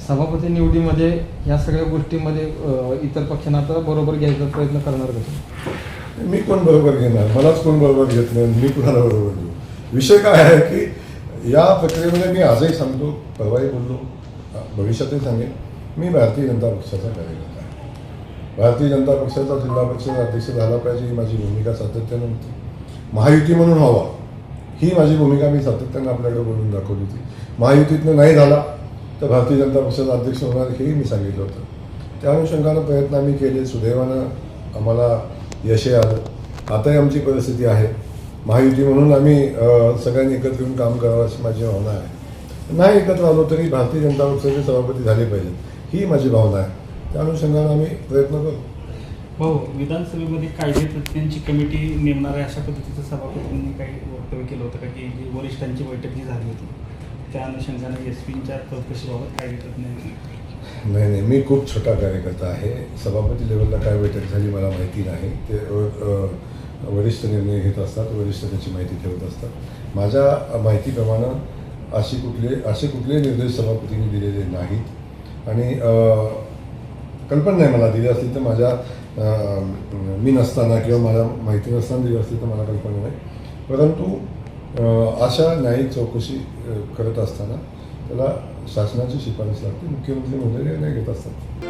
सभापती निवडीमध्ये या सगळ्या गोष्टीमध्ये इतर पक्षांना आता बरोबर घ्यायचा प्रयत्न करणार का तुम्ही? मी कोण बरोबर घेणार, मलाच कोण बरोबर घेत नाही, मी कुणाला बरोबर घेऊ. विषय काय आहे की या प्रक्रियेमध्ये मी आजही सांगतो, परवाही बोललो, भविष्यातही सांगेन, मी भारतीय जनता पक्षाचा कार्यकर्ता आहे. भारतीय जनता पक्षाचा जिल्हा परिषद अध्यक्ष झाला पाहिजे ही माझी भूमिका सातत्यानं होती. महायुती म्हणून व्हावा ही माझी भूमिका मी सातत्यानं आपल्याकडे बोलून दाखवली होती. महायुतीतनं नाही झाला तर भारतीय जनता पक्षाचा अध्यक्ष होणार हेही मी सांगितलं होतं. त्या अनुषंगानं प्रयत्न आम्ही केले, सुदैवानं आम्हाला यशही आलं. आताही आमची परिस्थिती आहे, महायुती म्हणून आम्ही सगळ्यांनी एकत्र येऊन काम करावं अशी माझी भावना आहे. नाही एकत्र आलो तरी भारतीय जनता पक्षाचे सभापती झाले पाहिजेत ही माझी भावना आहे. त्या अनुषंगानं आम्ही प्रयत्न करू. हो, विधानसभेमध्ये कायदे तज्ज्ञांची कमिटी नेमणार आहे अशा पद्धतीचं सभापतींनी काही वक्तव्य केलं होतं का, की जी वरिष्ठांची बैठक जी झाली होती त्या अनुषंगाने SP-च्या चौकशीबाबत कायदे तज्ज्ञांनी? नाही, मी खूप छोटा कार्यकर्ता आहे. सभापती लेवलला काय बैठक झाली मला माहिती नाही. ते वरिष्ठ निर्णय घेत असतात, वरिष्ठ त्याची माहिती ठेवत असतात. माझ्या माहितीप्रमाणे असे कुठले निर्देश सभापतींनी दिलेले नाहीत आणि कल्पना नाही मला दिली असली तर मी नसताना किंवा मला माहिती नसताना दिली असली तर मला कल्पना नाही. परंतु अशा न्यायिक चौकशी करत असताना त्याला शासनाची शिफारस लागते, मुख्यमंत्री महोदय निर्णय घेत असतात.